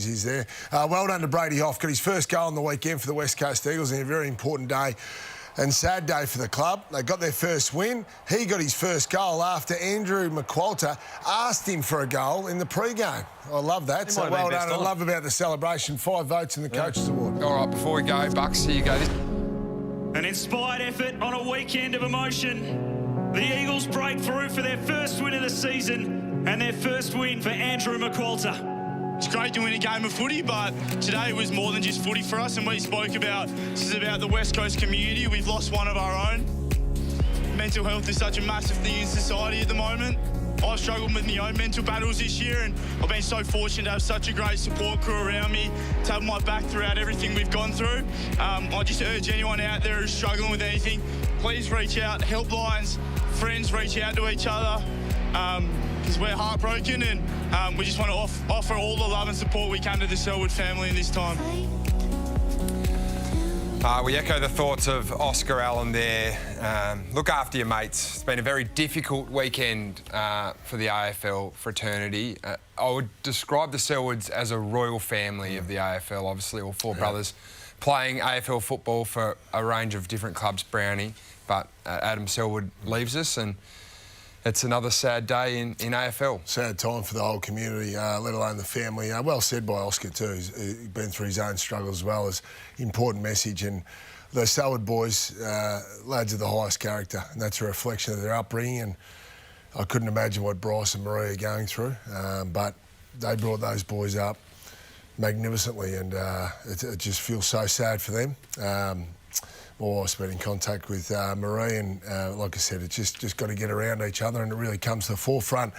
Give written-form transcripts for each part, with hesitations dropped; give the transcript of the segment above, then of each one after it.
He's there. Well done to Brady Hough. Got his first goal on the weekend for the West Coast Eagles in a very important day and sad day for the club. They got their first win. He got his first goal after Andrew McQualter asked him for a goal in the pre-game. I love that. So well done. I love about the celebration. 5 votes in the Coaches Award. All right, before we go, Bucks, here you go. An inspired effort on a weekend of emotion. The Eagles break through for their first win of the season and their first win for Andrew McQualter. It's great to win a game of footy, but today was more than just footy for us, and we spoke about, this is about the West Coast community. We've lost one of our own. Mental health is such a massive thing in society at the moment. I've struggled with my own mental battles this year, and I've been so fortunate to have such a great support crew around me, to have my back throughout everything we've gone through. I just urge anyone out there who's struggling with anything, please reach out. Helplines, friends, reach out to each other. Because we're heartbroken, and we just want to offer all the love and support we can to the Selwood family in this time. We echo the thoughts of Oscar Allen there. Look after your mates. It's been a very difficult weekend for the AFL fraternity. I would describe the Selwoods as a royal family of the AFL, obviously all 4 brothers playing AFL football for a range of different clubs, Brownie, but Adam Selwood leaves us, and it's another sad day in AFL. Sad time for the whole community, let alone the family. Well said by Oscar too. He's been through his own struggles as well. As important message. And the Selwood boys, lads of the highest character, and that's a reflection of their upbringing. And I couldn't imagine what Bryce and Marie are going through, but they brought those boys up magnificently, and it just feels so sad for them. I've been in contact with Marie, and like I said, it's just got to get around each other, and it really comes to the forefront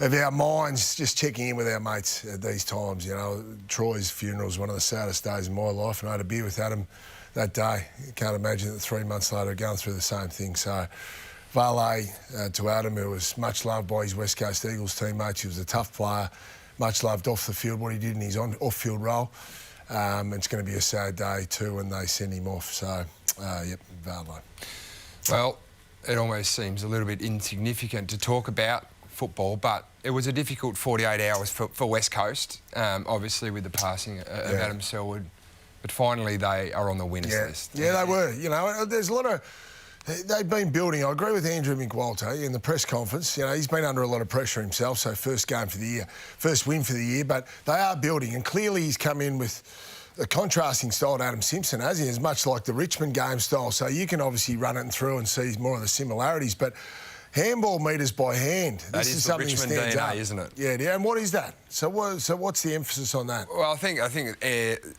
of our minds, just checking in with our mates at these times. You know, Troy's funeral was one of the saddest days of my life, and I had a beer with Adam that day. You can't imagine that 3 months later going through the same thing. So, valet to Adam, who was much loved by his West Coast Eagles teammates. He was a tough player, much loved off the field, what he did in his off-field role. It's going to be a sad day too when they send him off. So, yep, valet. Well, it almost seems a little bit insignificant to talk about football, but it was a difficult 48 hours for West Coast, obviously with the passing of Adam Selwood. But finally, they are on the winners list. Yeah, they were. You know, there's a lot of... They've been building. I agree with Andrew McQualter in the press conference. You know, he's been under a lot of pressure himself, so first game for the year, first win for the year, but they are building, and clearly he's come in with a contrasting style to Adam Simpson, has he? It's much like the Richmond game style, so you can obviously run it through and see more of the similarities, but handball meters by hand. This is something Richmond that stands DNA, out, isn't it? Yeah, and what is that? So what's the emphasis on that? Well, I think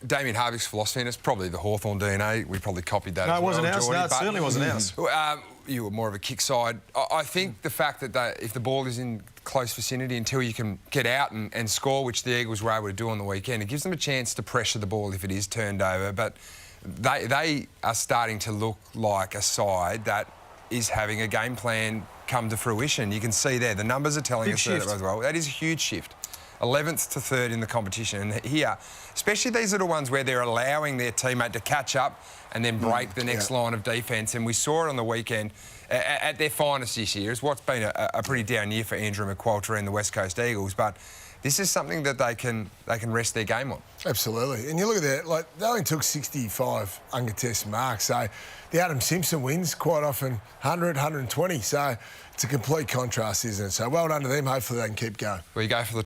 Damien Harvick's philosophy, and it's probably the Hawthorn DNA. We probably copied that. No, as it wasn't well, ours. Geordie, No, it certainly wasn't ours. You were more of a kick side. I think the fact that if the ball is in close vicinity until you can get out and score, which the Eagles were able to do on the weekend, it gives them a chance to pressure the ball if it is turned over. But they are starting to look like a side that is having a game plan come to fruition. You can see there, the numbers are telling us that as well. That is a huge shift. 11th to 3rd in the competition. And here, especially these little ones where they're allowing their teammate to catch up and then break the next line of defence. And we saw it on the weekend at their finest this year. It's what's been a pretty down year for Andrew McQualter and the West Coast Eagles. But this is something that they can rest their game on. Absolutely. And you look at that, like, they only took 65 uncontested marks. So the Adam Simpson wins quite often 100, 120. So it's a complete contrast, isn't it? So well done to them. Hopefully they can keep going. Well, you go for the